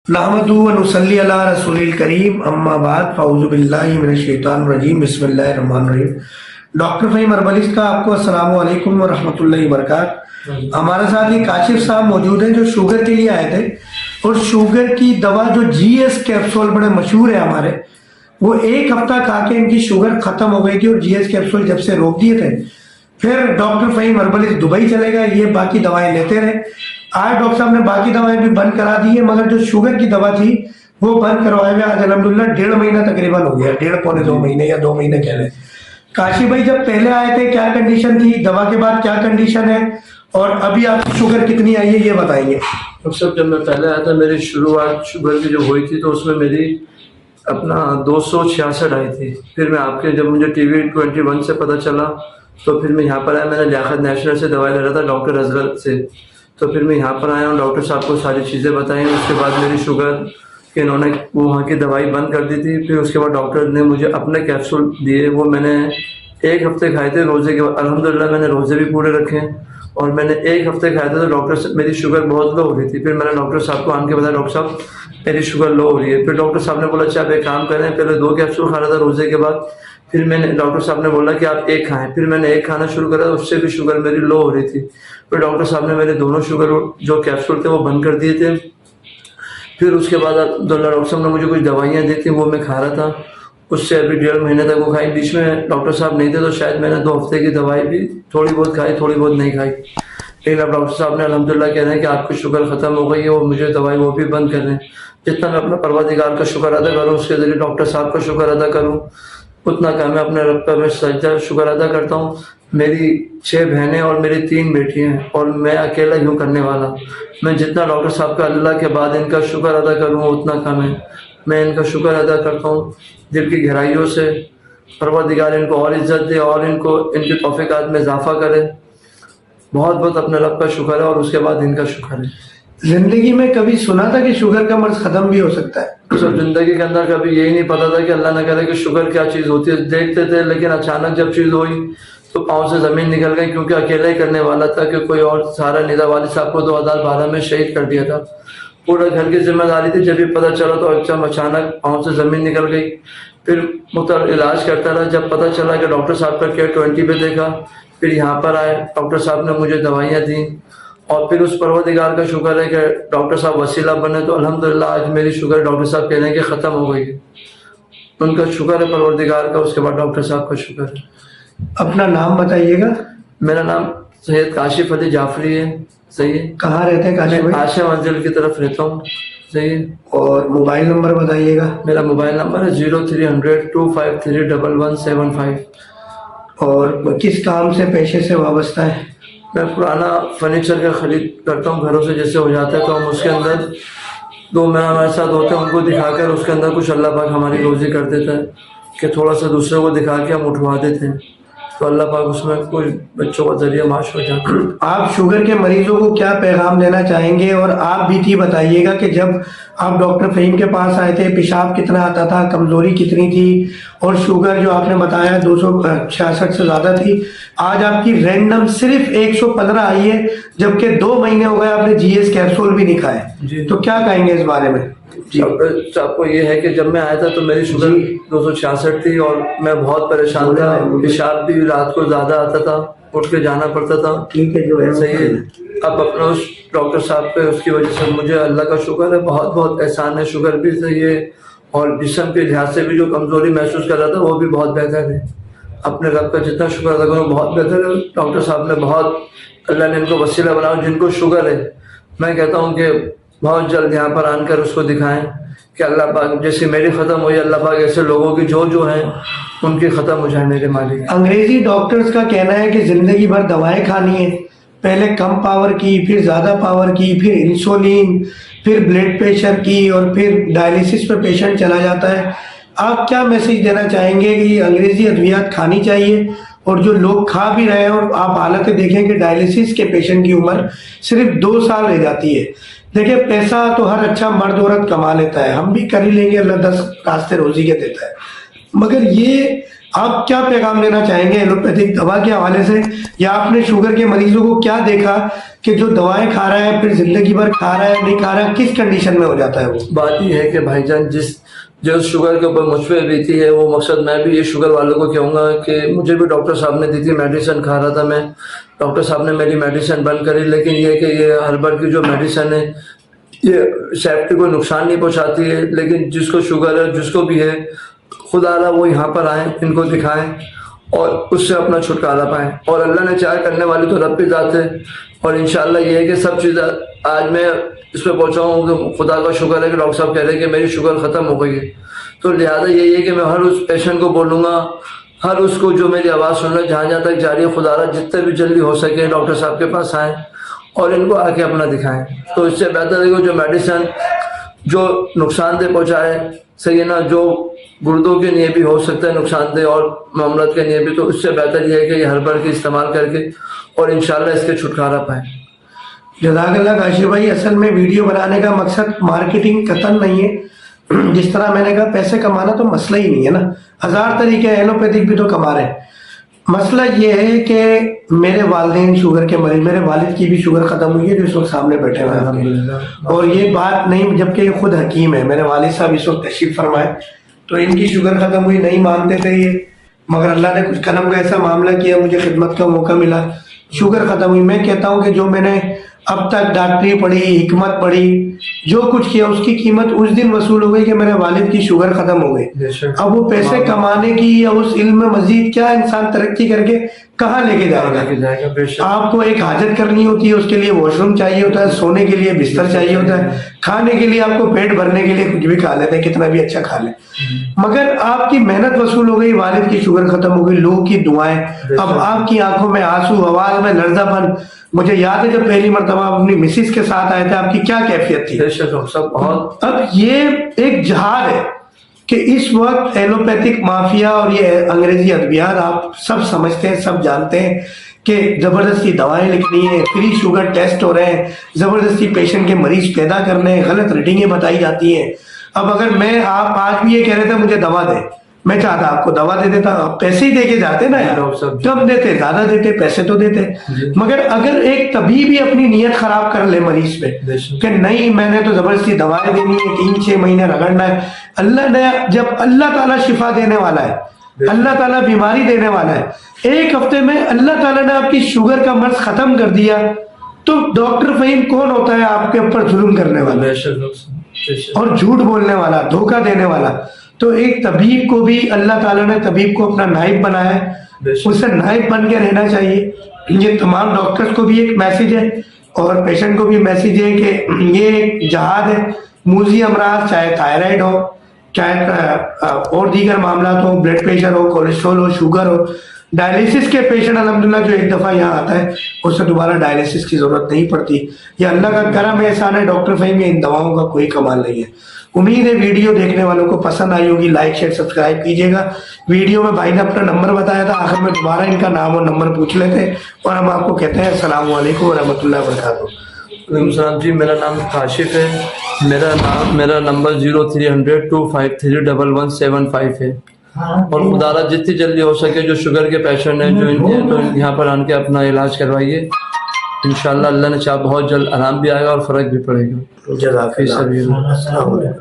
नहमदुहु व नुसल्ली अला रसूलिल करीम अम्मा बाद फ़अऊज़ु बिल्लाहि मिनश शैतानिर रजीम बिस्मिल्लाहिर रहमानिर रहीम। डॉक्टर फ़हीम अरबलिस का आपको अस्सलामु अलैकुम व रहमतुल्लाहि व बरकातहू। हमारे साथ ये काशिफ साहब मौजूद हैं जो शुगर के लिए आए थे, और शुगर की दवा जो GS कैप्सूल बड़े मशहूर है हमारे, वो एक हफ्ता खा के इनकी शुगर खत्म हो गई थी और GS कैप्सूल जब से रोक दिए थे, फिर डॉक्टर फ़हीम अरबलिस दुबई चले गए, ये बाकी दवाएं लेते रहे। आज डॉक्टर साहब ने बाकी दवाएं भी बंद करा दी है, मगर जो शुगर की दवा थी वो बंद करवाए हुए आज अल्हम्दुलिल्लाह 1.5 महीना तकरीबन हो गया, 1.5 पौने 2 महीने या 2 महीने कह लें। काशिफ भाई, जब पहले आए थे क्या कंडीशन थी, दवा के बाद क्या कंडीशन है, और अभी आपकी शुगर कितनी आई है ये बताएंगे। डॉक्टर साहब, जब मैं पहले आया था मेरी शुरुआत शुगर की जो हुई थी तो उसमें मेरी अपना 266 आई थी। फिर मैं आपके जब मुझे TV 21 से पता चला तो फिर मैं यहाँ पर आया। मैंने लियाकत नेशनल से दवाई ले रहा था डॉक्टर असगर से, तो फिर मैं यहाँ पर आया हूँ। डॉक्टर साहब को सारी चीज़ें बताई। उसके बाद मेरी शुगर के इन्होंने वहाँ की दवाई बंद कर दी थी। फिर उसके बाद डॉक्टर ने मुझे अपने कैप्सूल दिए, वो मैंने 1 हफ्ते खाए थे रोज़े के बाद। अल्हम्दुलिल्लाह मैंने रोज़े भी पूरे रखे और मैंने 1 हफ्ते खाए थे तो डॉक्टर से मेरी शुगर बहुत लो हो रही थी। फिर मैंने डॉक्टर साहब को आन के बताया, डॉक्टर साहब मेरी शुगर लो हो रही है। फिर डॉक्टर साहब ने बोला अच्छा आप एक काम करें, पहले 2 कैप्सूल खा रहा था रोज़े के बाद, फिर मैंने डॉक्टर साहब ने बोला कि आप 1 खाएं। फिर मैंने 1 खाना शुरू करा, उससे भी शुगर मेरी लो हो रही थी। फिर डॉक्टर साहब ने मेरे दोनों शुगर जो कैप्सूल थे वो बंद कर दिए थे। फिर उसके बाद डॉक्टर साहब ने मुझे कुछ दवाइयाँ दी थी, वो मैं खा रहा था। उससे अभी 1.5 महीने तक वो खाई। बीच में डॉक्टर साहब नहीं थे तो शायद मैंने 2 हफ्ते की दवाई भी थोड़ी बहुत खाई, थोड़ी बहुत नहीं खाई। लेकिन अब डॉक्टर साहब ने अल्हम्दुलिल्लाह कह रहे हैं कि आपकी शुगर ख़त्म हो गई है और मुझे दवाई वो भी बंद कर रहे हैं। जितना मैं अपना परवरदिगार का शुक्र अदा करूँ, उसके ज़रिए डॉक्टर साहब का शुक्र अदा करूँ, उतना का मैं अपने रब का मैं सच्चा शुक्र अदा करता हूँ। मेरी 6 बहनें और मेरी 3 बेटियाँ हैं और मैं अकेला यूँ करने वाला। मैं जितना डॉक्टर साहब का अल्लाह के बाद इनका शुक्र अदा करूँ उतना कम है। मैं इनका शुक्र अदा करता हूँ दिल की गहराइयों से। परवरदिगार इनको और इज़्ज़त दे और इनको इनके तौफ़ीक़ात में इजाफ़ा करे। बहुत बहुत अपने रब का शुक्र है और उसके बाद इनका शुक्र है। जिंदगी में कभी सुना था कि शुगर का मर्ज खत्म भी हो सकता है? सब जिंदगी के अंदर कभी यही नहीं पता था कि अल्लाह न करे कि शुगर क्या चीज़ होती है। देखते थे लेकिन अचानक जब चीज़ हुई तो पाँव से ज़मीन निकल गई, क्योंकि अकेला ही करने वाला था कि कोई और सहारा नहीं था। वालिद साहब को 2012 में शहीद कर दिया था, पूरा घर की जिम्मेदारी थी। जब भी पता चला तो अचानक पाँव से ज़मीन निकल गई। फिर मुख्तलिफ इलाज करता रहा। जब पता चला कि डॉक्टर साहब का केयर 20 पे देखा, फिर यहाँ पर आए, डॉक्टर साहब ने मुझे दवाइयाँ दी और फिर उस परवरदिगार का शुक्र है कि डॉक्टर साहब वसीला बने तो अल्हम्दुलिल्लाह आज मेरी शुगर डॉक्टर साहब कह रहे हैं कि ख़त्म हो गई है। उनका शुक्र है परवरदिगार का, उसके बाद डॉक्टर साहब का शुक्र है। अपना नाम बताइएगा। मेरा नाम सैयद काशिफ अली जाफरी है। सही है। कहाँ रहते हैं काशिफ भाई? आशा मंजिल की तरफ रहता हूँ। सही है। और मोबाइल नंबर बताइएगा। मेरा मोबाइल नंबर है 0300 253 1175। और किस काम से, पेशे से वाबस्ता है? मैं पुराना फर्नीचर का खरीद करता हूँ घरों से, जैसे हो जाता है तो हम उसके अंदर 2 मेरा हमारे साथ होते हैं, उनको दिखाकर उसके अंदर कुछ अल्लाह पाक हमारी रोज़ी कर देता है कि थोड़ा सा दूसरे को दिखा के हम उठवा देते हैं, तो अल्लाह पाक उसमें कुछ बच्चों का जरिया माश हो जाता है। आप शुगर के मरीजों को क्या पैगाम देना चाहेंगे? और आप भी बताइएगा कि जब आप डॉक्टर फ़हीम के पास आए थे पेशाब कितना आता था, कमजोरी कितनी थी, और शुगर जो आपने बताया 266 से ज़्यादा थी, आज आपकी रैंडम सिर्फ 115 आई है, जबकि 2 महीने हो गए आपने GS कैप्सूल भी नहीं खाए। तो क्या कहेंगे इस बारे में? जी, आपको ये है कि जब मैं आया था तो मेरी शुगर 266 थी और मैं बहुत परेशान था। पेशाब भी रात को ज़्यादा आता था, उठ के जाना पड़ता था। ठीक है, जो है सही है। अब अपना उस डॉक्टर साहब पे उसकी वजह से मुझे अल्लाह का शुक्र है, बहुत बहुत एहसान है। शुगर भी सही है और जिस्म के लिहाज से भी जो कमज़ोरी महसूस कर रहा था वो भी बहुत बेहतर है। अपने रब का जितना शुक्र अदा करूँ बहुत बेहतर है। डॉक्टर साहब ने बहुत, अल्लाह ने इनको वसीला बनाया। जिनको शुगर है मैं कहता हूँ कि बहुत जल्द यहाँ पर आकर उसको दिखाएं कि अल्लाह पाक जैसे मेरी ख़त्म हुई, अल्लाह पाक ऐसे लोगों की जो हैं उनकी ख़त्म हो जाए मेरे मालिक। अंग्रेजी डॉक्टर्स का कहना है कि जिंदगी भर दवाएं खानी है, पहले कम पावर की, फिर ज़्यादा पावर की, फिर इंसुलिन, फिर ब्लड प्रेशर की, और फिर डायलिसिस पे पेशेंट चला जाता है। आप क्या मैसेज देना चाहेंगे कि अंग्रेजी अद्वियात खानी चाहिए, और जो लोग खा भी रहे हैं, और आप हालत देखें कि डायलिसिस के पेशेंट की उम्र सिर्फ 2 साल रह जाती है। देखिए, पैसा तो हर अच्छा मर्द औरत कमा लेता है, हम भी कर ही लेंगे, अल्लाह 10 रास्ते रोजी के देता है, मगर ये آپ کیا پیغام دینا چاہیں گے ایلوپیتھک دوا کے حوالے سے, یا آپ نے شوگر کے مریضوں کو کیا دیکھا کہ جو دوائیں کھا رہا ہے پھر زندگی بھر کھا رہا ہے نہیں کھا رہا ہے, کس کنڈیشن میں ہو جاتا ہے وہ؟ بات یہ ہے کہ بھائی جان جو شوگر کے اوپر مجھ پہ بیتی ہے وہ مقصد میں بھی یہ شوگر والوں کو کہوں گا کہ مجھے بھی ڈاکٹر صاحب نے دی تھی, میڈیسن کھا رہا تھا میں, ڈاکٹر صاحب نے میری میڈیسن بند کری, لیکن یہ کہ یہ ہربل کی جو میڈیسن ہے یہ صحت کو نقصان نہیں پہنچاتی ہے, لیکن جس کو شوگر ہے جس کو بھی ہے خدا اللہ وہ یہاں پر آئیں, ان کو دکھائیں اور اس سے اپنا چھٹکارا پائیں, اور اللہ نے چاہے کرنے والی تو رب کی ذات ہے, اور انشاءاللہ یہ ہے کہ سب چیزیں آج میں اس پہ پہنچا ہوں کہ خدا کا شکر ہے کہ ڈاکٹر صاحب کہہ رہے ہیں کہ میری شوگر ختم ہو گئی ہے. تو لہٰذا یہی ہے کہ میں ہر اس پیشنٹ کو بولوں گا, ہر اس کو جو میری آواز سن رہا ہے جہاں تک جاری ہے, خدا را جتنے بھی جلدی ہو سکے ڈاکٹر صاحب کے پاس آئیں اور ان کو آ کے اپنا دکھائیں. تو اس سے بہتر ہے کہ جو میڈیسن جو نقصان دہ پہنچائے صحیح ہے نا, جو گردوں کے لیے بھی ہو سکتا ہے نقصان دہ اور معاملات کے لیے بھی, تو اس سے بہتر یہ ہے کہ یہ ہربل کے استعمال کر کے اور انشاءاللہ اس کے چھٹکارا پائیں. جزاک اللہ کاشف بھائی. اصل میں ویڈیو بنانے کا مقصد مارکیٹنگ قطن نہیں ہے, جس طرح میں نے کہا پیسے کمانا تو مسئلہ ہی نہیں ہے نا, ہزار طریقے ایلوپیتھک بھی تو کما رہے ہیں. مسئلہ یہ ہے کہ میرے والدین شوگر کے مریض, میرے والد کی بھی شوگر ختم ہوئی ہے جو اس وقت سامنے بیٹھے ہوئے ہیں, اور یہ بات نہیں جبکہ یہ خود حکیم ہے, میرے والد صاحب اس وقت تشریف فرمائے, تو ان کی شوگر ختم ہوئی, نہیں مانتے تھے یہ, مگر اللہ نے کچھ قلم کا ایسا معاملہ کیا, مجھے خدمت کا موقع ملا, شوگر ختم ہوئی. میں کہتا ہوں کہ جو میں نے اب تک ڈاکٹری پڑھی, حکمت پڑھی, جو کچھ کیا اس کی قیمت اس دن وصول ہو گئی کہ میرے والد کی شوگر ختم ہو گئی. اب وہ پیسے کمانے کی یا اس علم میں مزید کیا انسان ترقی کر کے کہاں لے کے جائے گا؟ آپ کو ایک حاجت کرنی ہوتی ہے, اس کے لیے واش روم چاہیے ہوتا ہے, سونے کے لیے بستر چاہیے ہوتا ہے, کھانے کے لیے آپ کو پیٹ بھرنے کے لیے کچھ بھی کھا لیتے ہیں, کتنا بھی اچھا کھا لیں, مگر آپ کی محنت وصول ہو گئی, والد کی شوگر ختم ہو گئی, لوگوں کی دعائیں, اب آپ کی آنکھوں میں آنسو, آواز میں لرزہ پن. مجھے یاد ہے جب پہلی مرتبہ آپ اپنی مسز کے ساتھ آئے تھے آپ کی کیا کیفیت تھی. اب یہ ایک جہاد ہے کہ اس وقت ایلوپیتھک مافیا اور یہ انگریزی ادویات آپ سب سمجھتے ہیں, سب جانتے ہیں کہ زبردستی دوائیں لکھنی ہے, فری شوگر ٹیسٹ ہو رہے ہیں, زبردستی پیشنٹ کے مریض پیدا کرنے ہیں, غلط ریڈنگیں بتائی جاتی ہیں. اب اگر میں آپ آج بھی یہ کہہ رہے تھے مجھے دوا دے, میں چاہتا آپ کو دوا دے دیتا, آپ پیسے ہی دے کے جاتے نا یار, کم دیتے, زیادہ دیتے, پیسے تو دیتے. مگر اگر ایک طبیب ہی اپنی نیت خراب کر لے مریض پہ کہ نہیں میں نے تو زبردستی دوائیں دینی ہے, 3-6 مہینے رگڑنا ہے, اللہ نے جب اللہ تعالیٰ شفا دینے والا ہے, اللہ تعالیٰ بیماری دینے والا ہے, ایک ہفتے میں اللہ تعالیٰ نے آپ کی شوگر کا مرض ختم کر دیا, تو ڈاکٹر فہیم کون ہوتا ہے آپ کے اوپر ظلم کرنے والا اور جھوٹ بولنے والا, دھوکہ دینے والا. تو ایک طبیب کو بھی اللہ تعالیٰ نے طبیب کو اپنا نائب بنایا ہے, اسے نائب بن کے رہنا چاہیے. یہ تمام ڈاکٹرز کو بھی ایک میسیج ہے اور پیشنٹ کو بھی میسیج ہے کہ یہ ایک جہاد ہے. موذی امراض چاہے تھائرائڈ ہو, چاہے اور دیگر معاملات ہوں, بلڈ پریشر ہو, کولیسٹرول ہو, شوگر ہو, ڈائلیسس کے پیشنٹ الحمدللہ جو ایک دفعہ یہاں آتا ہے اس سے دوبارہ ڈائلیسس کی ضرورت نہیں پڑتی. یہ اللہ کا کرم احسان ہے ڈاکٹر فہیم, ان دواؤں کا کوئی کمال نہیں ہے. امید ہے ویڈیو دیکھنے والوں کو پسند آئی ہوگی, لائک شیئر سبسکرائب کیجیے گا. ویڈیو میں بھائی نے اپنا نمبر بتایا تھا, آخر میں دوبارہ ان کا نام اور نمبر پوچھ لیتے ہیں اور ہم آپ کو کہتے ہیں السلام علیکم ورحمۃ اللہ وبرکاتہ. وعلیکم السلام جی, میرا نام کاشف ہے, میرا نمبر 0300-253-11175 ہے. اور خدا را جتنی جلدی ہو سکے جو شوگر کے پیشنٹ ہیں جو تو یہاں پر آن کے اپنا علاج کروائیے, انشاءاللہ اللہ نے چاہا بہت جلد آرام بھی آئے گا اور فرق بھی پڑے گا. جزاک اللہ.